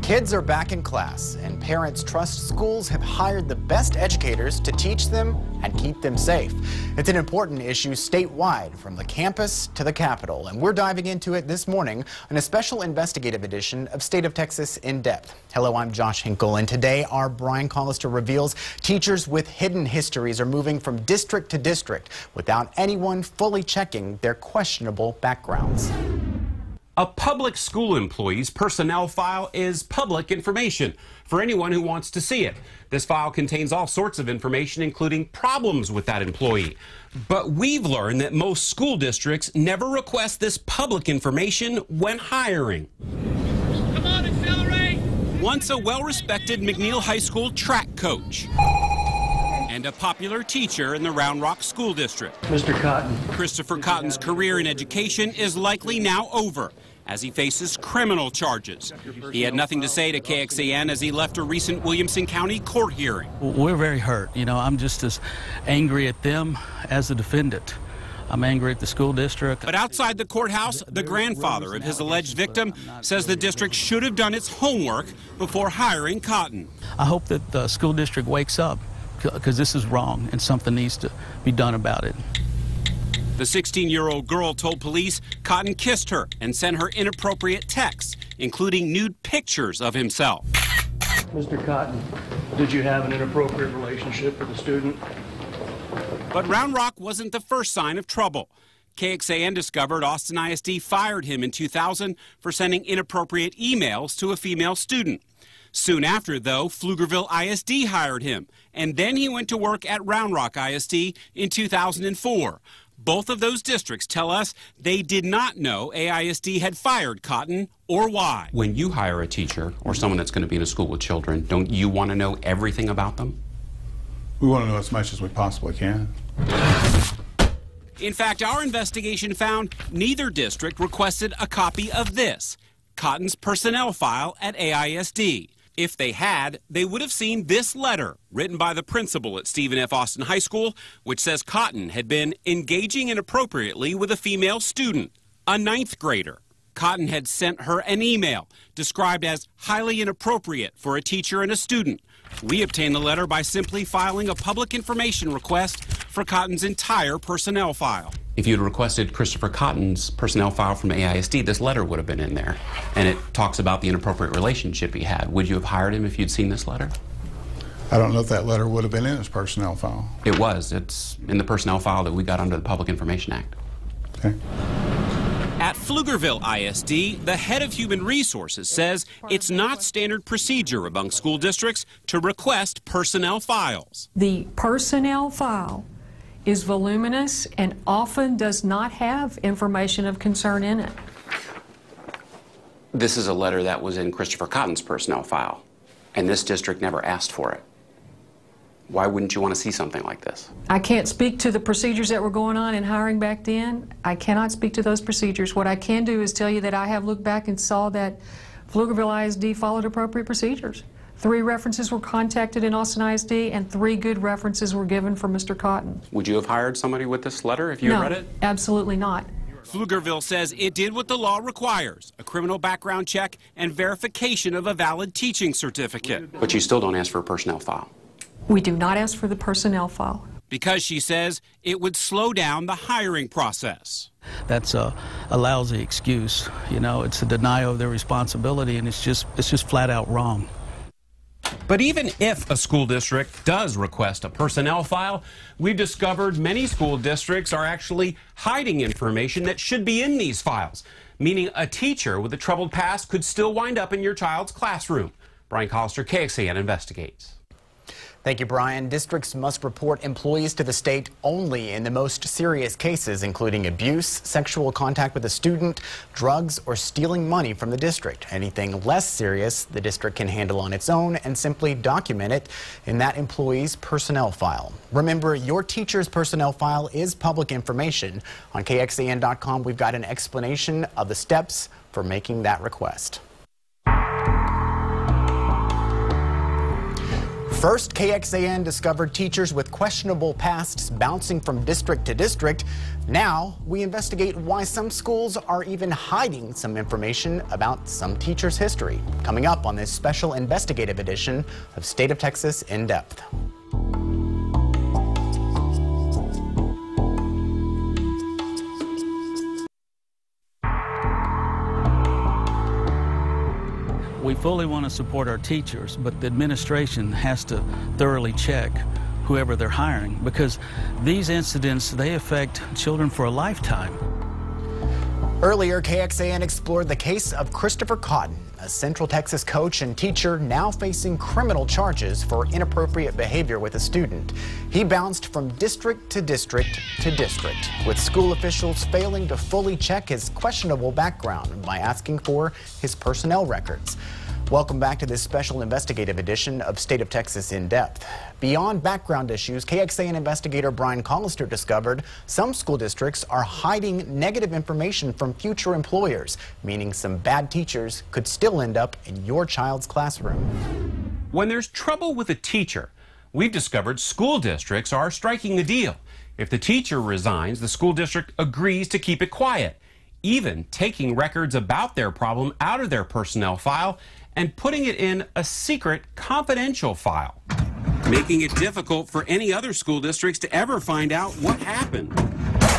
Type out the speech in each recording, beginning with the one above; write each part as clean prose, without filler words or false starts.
Kids are back in class, and parents trust schools have hired the best educators to teach them and keep them safe. It's an important issue statewide, from the campus to the Capitol, and we're diving into it this morning on a special investigative edition of State of Texas In Depth. Hello, I'm Josh Hinkle, and today our Brian Collister reveals teachers with hidden histories are moving from district to district without anyone fully checking their questionable backgrounds. A public school employee's personnel file is public information for anyone who wants to see it. This file contains all sorts of information, including problems with that employee. But we've learned that most school districts never request this public information when hiring. Come on, accelerate! Once a well-respected McNeil High School track coach and a popular teacher in the Round Rock School District. Mr. Cotton. Christopher Cotton's career in education is likely now over as he faces criminal charges. He had nothing to say to KXAN as he left a recent Williamson County court hearing. We're very hurt. You know, I'm just as angry at them as the defendant. I'm angry at the school district. But outside the courthouse, the grandfather of his alleged victim says the district should have done its homework before hiring Cotton. I hope that the school district wakes up, because this is wrong and something needs to be done about it. The 16-year-old girl told police Cotton kissed her and sent her inappropriate texts, including nude pictures of himself. Mr. Cotton, did you have an inappropriate relationship with a student? But Round Rock wasn't the first sign of trouble. KXAN discovered Austin ISD fired him in 2000 for sending inappropriate emails to a female student. Soon after, though, Pflugerville ISD hired him, and then he went to work at Round Rock ISD in 2004. Both of those districts tell us they did not know AISD had fired Cotton or why. When you hire a teacher or someone that's going to be in a school with children, don't you want to know everything about them? We want to know as much as we possibly can. In fact, our investigation found neither district requested a copy of this, Cotton's personnel file at AISD. If they had, they would have seen this letter written by the principal at Stephen F. Austin High School, which says Cotton had been engaging inappropriately with a female student, a 9th grader. Cotton had sent her an email described as highly inappropriate for a teacher and a student. We obtained the letter by simply filing a public information request for Cotton's entire personnel file. If you'd requested Christopher Cotton's personnel file from AISD, this letter would have been in there. And it talks about the inappropriate relationship he had. Would you have hired him if you'd seen this letter? I don't know if that letter would have been in his personnel file. It was. It's in the personnel file that we got under the Public Information Act. Okay. At Pflugerville ISD, the head of human resources says it's not standard procedure among school districts to request personnel files. The personnel file is voluminous and often does not have information of concern in it. This is a letter that was in Christopher Cotton's personnel file, and this district never asked for it. Why wouldn't you want to see something like this? I can't speak to the procedures that were going on in hiring back then. I cannot speak to those procedures. What I can do is tell you that I have looked back and saw that Pflugerville ISD followed appropriate procedures. 3 references were contacted in Austin ISD, and 3 good references were given for Mr. Cotton. Would you have hired somebody with this letter if you had read it? No, absolutely not. Pflugerville says it did what the law requires, a criminal background check and verification of a valid teaching certificate. But you still don't ask for a personnel file. We do not ask for the personnel file. Because she says it would slow down the hiring process. That's a lousy excuse. You know, it's a denial of their responsibility, and it's just flat out wrong. But even if a school district does request a personnel file, we've discovered many school districts are actually hiding information that should be in these files, meaning a teacher with a troubled past could still wind up in your child's classroom. Brian Collister, KXAN Investigates. Thank you, Brian. Districts must report employees to the state only in the most serious cases, including abuse, sexual contact with a student, drugs, or stealing money from the district. Anything less serious, the district can handle on its own and simply document it in that employee's personnel file. Remember, your teacher's personnel file is public information. On KXAN.com, we've got an explanation of the steps for making that request. First, KXAN discovered teachers with questionable pasts bouncing from district to district. Now, we investigate why some schools are even hiding some information about some teachers' history. Coming up on this special investigative edition of State of Texas In Depth. We fully want to support our teachers, but the administration has to thoroughly check whoever they're hiring, because these incidents, they affect children for a lifetime. Earlier, KXAN explored the case of Christopher Cotton, a Central Texas coach and teacher now facing criminal charges for inappropriate behavior with a student. He bounced from district to district to district, with school officials failing to fully check his questionable background by asking for his personnel records. Welcome back to this special investigative edition of State of Texas In Depth. Beyond background issues, KXAN investigator Brian Collister discovered some school districts are hiding negative information from future employers, meaning some bad teachers could still end up in your child's classroom. When there's trouble with a teacher, we've discovered school districts are striking a deal. If the teacher resigns, the school district agrees to keep it quiet, even taking records about their problem out of their personnel file and putting it in a secret, confidential file, making it difficult for any other school districts to ever find out what happened.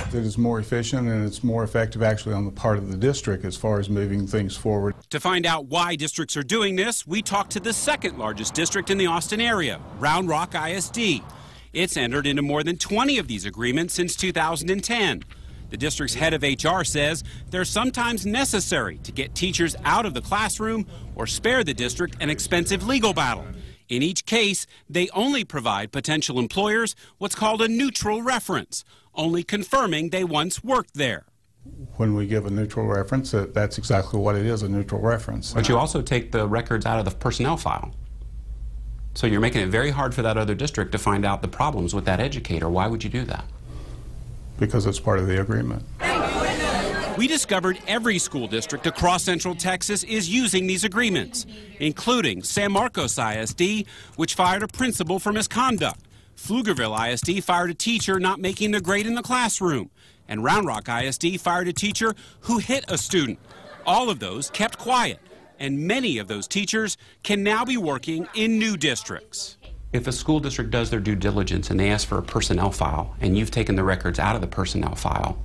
It is more efficient and it's more effective actually on the part of the district as far as moving things forward. To find out why districts are doing this, we talked to the second largest district in the Austin area, Round Rock ISD. It's entered into more than 20 of these agreements since 2010. The district's head of HR says they're sometimes necessary to get teachers out of the classroom or spare the district an expensive legal battle. In each case, they only provide potential employers what's called a neutral reference, only confirming they once worked there. When we give a neutral reference, that's exactly what it is, a neutral reference. But you also take the records out of the personnel file. So you're making it very hard for that other district to find out the problems with that educator. Why would you do that? Because it's part of the agreement. We discovered every school district across Central Texas is using these agreements, including San Marcos ISD, which fired a principal for misconduct. Pflugerville ISD fired a teacher not making the grade in the classroom. And Round Rock ISD fired a teacher who hit a student. All of those kept quiet, and many of those teachers can now be working in new districts. If a school district does their due diligence and they ask for a personnel file and you've taken the records out of the personnel file,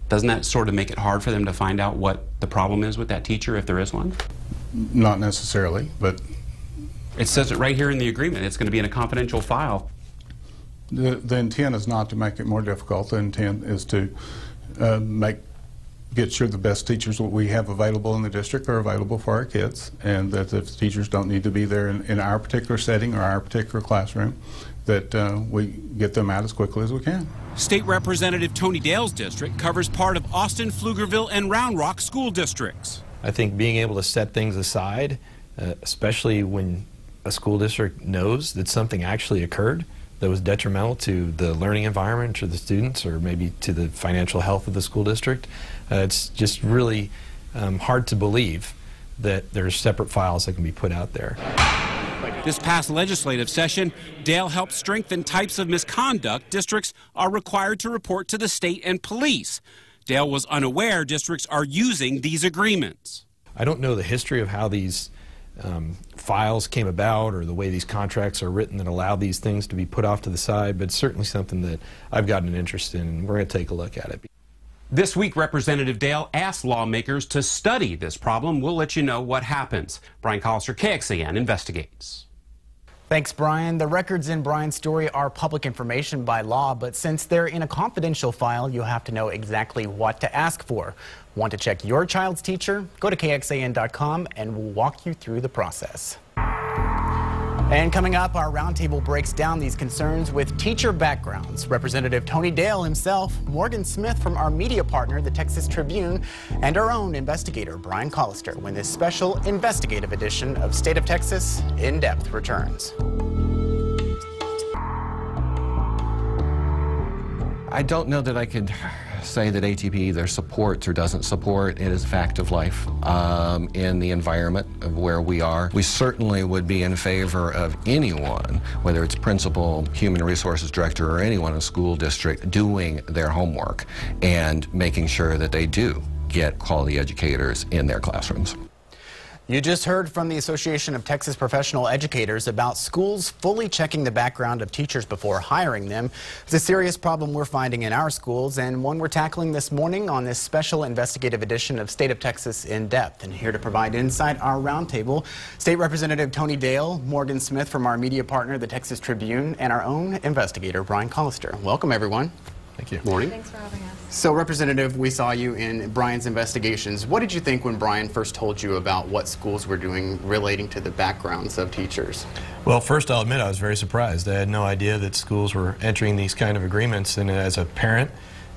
doesn't that sort of make it hard for them to find out what the problem is with that teacher, if there is one? Not necessarily, but... It says it right here in the agreement. It's going to be in a confidential file. The intent is not to make it more difficult. The intent is to get sure the best teachers that we have available in the district are available for our kids, and that if the teachers don't need to be there in our particular setting or our particular classroom, that we get them out as quickly as we can. State Representative Tony Dale's district covers part of Austin, Pflugerville, and Round Rock school districts. I think being able to set things aside, especially when a school district knows that something actually occurred that was detrimental to the learning environment or the students or maybe to the financial health of the school district, it's just really hard to believe that there's separate files that can be put out there. This past legislative session, Dale helped strengthen types of misconduct districts are required to report to the state and police. Dale was unaware districts are using these agreements. I don't know the history of how these files came about or the way these contracts are written that allow these things to be put off to the side, but it's certainly something that I've gotten an interest in, and we're going to take a look at it. This week, Representative Dale asked lawmakers to study this problem. We'll let you know what happens. Brian Collister, KXAN Investigates. Thanks, Brian. The records in Brian's story are public information by law, but since they're in a confidential file, you'll have to know exactly what to ask for. Want to check your child's teacher? Go to KXAN.com and we'll walk you through the process. And coming up, our roundtable breaks down these concerns with teacher backgrounds. Representative Tony Dale himself, Morgan Smith from our media partner, the Texas Tribune, and our own investigator, Brian Collister, when this special investigative edition of State of Texas In Depth returns. I don't know that I could say that ATP either supports or doesn't support. It is a fact of life in the environment of where we are. We certainly would be in favor of anyone, whether it's principal, human resources director, or anyone in a school district, doing their homework and making sure that they do get quality educators in their classrooms. You just heard from the Association of Texas Professional Educators about schools fully checking the background of teachers before hiring them. It's a serious problem we're finding in our schools, and one we're tackling this morning on this special investigative edition of State of Texas In Depth. And here to provide insight, our roundtable, State Representative Tony Dale, Morgan Smith from our media partner, the Texas Tribune, and our own investigator, Brian Collister. Welcome, everyone. Thank you. Morning. Thanks for having us. So, Representative, we saw you in Brian's investigations. What did you think when Brian first told you about what schools were doing relating to the backgrounds of teachers? Well, first I'll admit I was very surprised. I had no idea that schools were entering these kind of agreements, and as a parent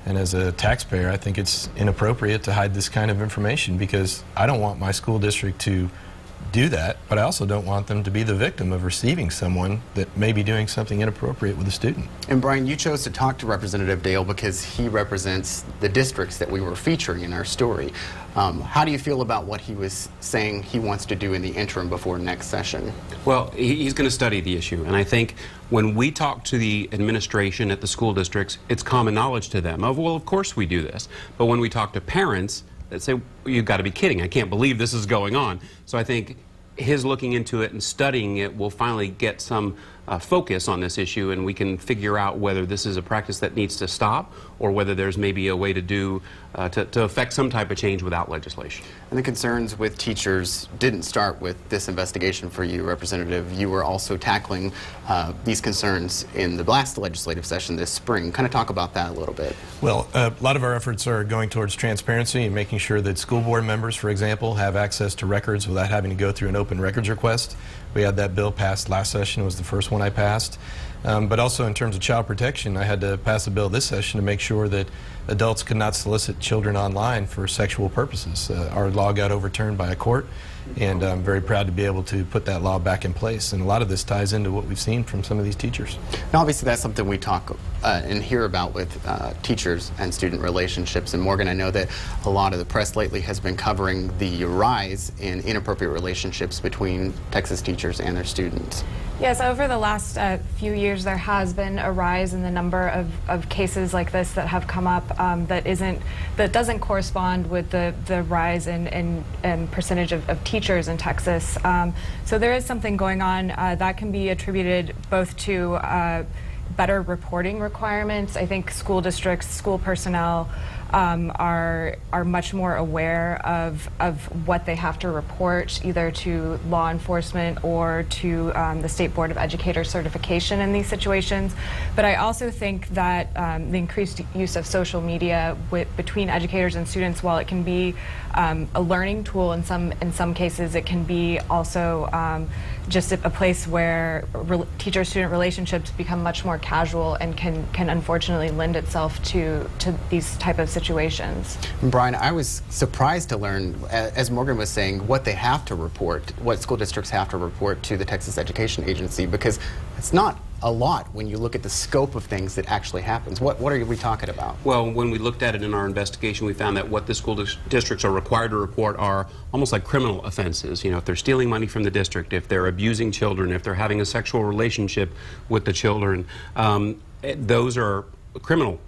and as a taxpayer, I think it's inappropriate to hide this kind of information, because I don't want my school district to do that, but I also don't want them to be the victim of receiving someone that may be doing something inappropriate with a student. And Brian, you chose to talk to Representative Dale because he represents the districts that we were featuring in our story. How do you feel about what he was saying he wants to do in the interim before next session? Well, he's going to study the issue, and I think when we talk to the administration at the school districts, it's common knowledge to them of, well, of course we do this. But when we talk to parents, that say, you've got to be kidding, I can't believe this is going on. So I think his looking into it and studying it will finally get some focus on this issue, and we can figure out whether this is a practice that needs to stop or whether there's maybe a way to do to affect some type of change without legislation. And the concerns with teachers didn't start with this investigation for you, Representative. You were also tackling these concerns in the last legislative session this spring. Kind of talk about that a little bit. Well, a lot of our efforts are going towards transparency and making sure that school board members, for example, have access to records without having to go through an open records request. We had that bill passed last session. It was the first one I passed. But also in terms of child protection, I had to pass a bill this session to make sure that adults could not solicit children online for sexual purposes. Our law got overturned by a court, and I'm very proud to be able to put that law back in place. And a lot of this ties into what we've seen from some of these teachers. Now, obviously, that's something we talk and hear about with teachers and student relationships. And Morgan, I know that a lot of the press lately has been covering the rise in inappropriate relationships between Texas teachers and their students. Yes, over the last few years, there has been a rise in the number of cases like this that have come up that doesn't correspond with the rise in percentage of teachers in Texas. So there is something going on that can be attributed both to better reporting requirements. I think school districts, school personnel are much more aware of what they have to report, either to law enforcement or to the State Board of Educators certification in these situations. But I also think that the increased use of social media between educators and students, while it can be a learning tool in some cases, it can be also just a place where teacher-student relationships become much more casual and can unfortunately lend itself to these type of situations. Brian, I was surprised to learn, as Morgan was saying, what they have to report, what school districts have to report to the Texas Education Agency, because it's not a lot when you look at the scope of things that actually happens. What are we talking about? Well, when we looked at it in our investigation, we found that what the school districts are required to report are almost like criminal offenses. You know, if they're stealing money from the district, if they're abusing children, if they're having a sexual relationship with the children, those are criminal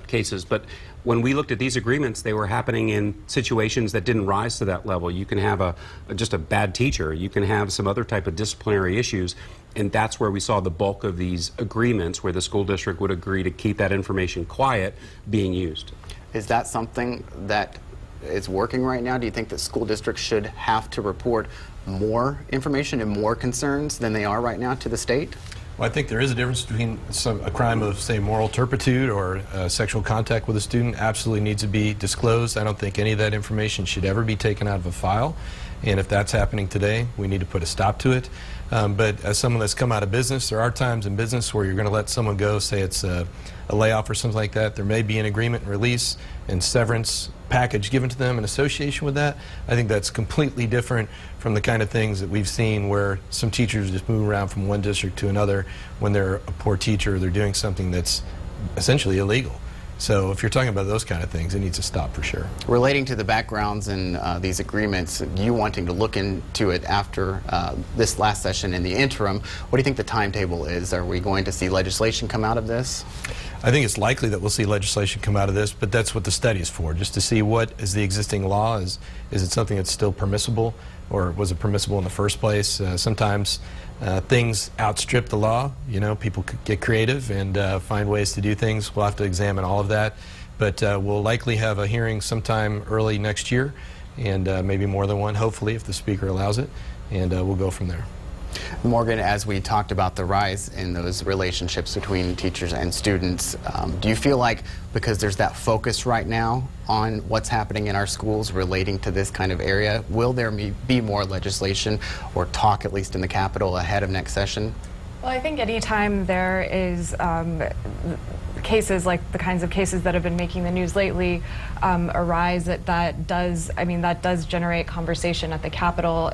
cases. But when we looked at these agreements, they were happening in situations that didn't rise to that level. You can have just a bad teacher. You can have some other type of disciplinary issues. And that's where we saw the bulk of these agreements, where the school district would agree to keep that information quiet, being used. Is that something that is working right now? Do you think that school districts should have to report more information and more concerns than they are right now to the state? Well, I think there is a difference between a crime of, say, moral turpitude or sexual contact with a student. Absolutely needs to be disclosed. I don't think any of that information should ever be taken out of a file. And if that's happening today, we need to put a stop to it. But as someone that's come out of business, there are times in business where you're going to let someone go, say it's a layoff or something like that. There may be an agreement and release and severance package given to them in association with that. I think that's completely different from the kind of things that we've seen where some teachers just move around from one district to another when they're a poor teacher or they're doing something that's essentially illegal. So if you're talking about those kind of things, it needs to stop for sure. Relating to the backgrounds and these agreements, you wanting to look into it after this last session in the interim, what do you think the timetable is? Are we going to see legislation come out of this? I think it's likely that we'll see legislation come out of this, but that's what the study is for, just to see what is the existing law. Is it something that's still permissible, or was it permissible in the first place? Sometimes things outstrip the law. You know, people could get creative and find ways to do things. We'll have to examine all of that, but we'll likely have a hearing sometime early next year, and maybe more than one, hopefully, if the Speaker allows it, and we'll go from there. Morgan, as we talked about the rise in those relationships between teachers and students, do you feel like because there's that focus right now on what's happening in our schools relating to this kind of area, will there be more legislation or talk, at least in the Capitol, ahead of next session? Well, I think anytime there is cases like the kinds of cases that have been making the news lately arise, that does generate conversation at the Capitol.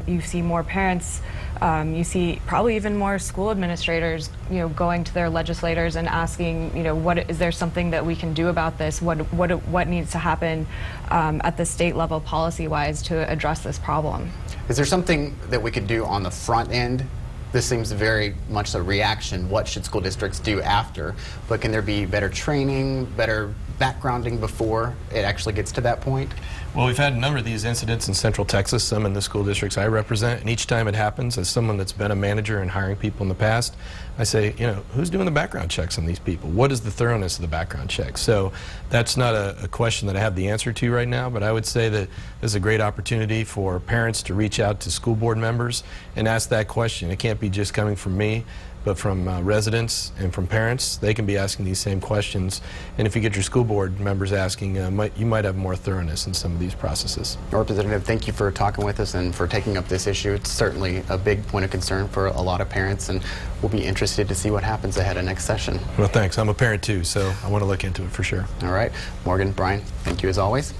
You see more parents, you see probably even more school administrators, going to their legislators and asking, is there something that we can do about this? What needs to happen at the state level policy-wise to address this problem? Is there something that we could do on the front end? This seems very much a reaction. What should school districts do after? But can there be better training, better backgrounding before it actually gets to that point? Well, we've had a number of these incidents in Central Texas, some in the school districts I represent, and each time it happens, as someone that's been a manager and hiring people in the past, I say, who's doing the background checks on these people? What is the thoroughness of the background check? So that's not a question that I have the answer to right now, but I would say that this is a great opportunity for parents to reach out to school board members and ask that question. It can't be just coming from me, but from residents and from parents. They can be asking these same questions, and if you get your school board members asking, you might have more thoroughness in some of these processes. Representative, thank you for talking with us and for taking up this issue. It's certainly a big point of concern for a lot of parents, and we'll be interested to see what happens ahead of next session. Well, thanks. I'm a parent too, so I want to look into it for sure. All right. Morgan, Brian, thank you as always.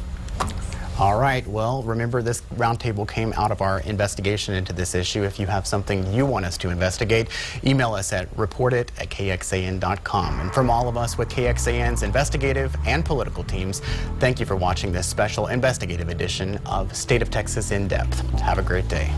All right, well, remember this roundtable came out of our investigation into this issue. If you have something you want us to investigate, email us at reportit@kxan.com. And from all of us with KXAN's investigative and political teams, thank you for watching this special investigative edition of State of Texas In Depth. Have a great day.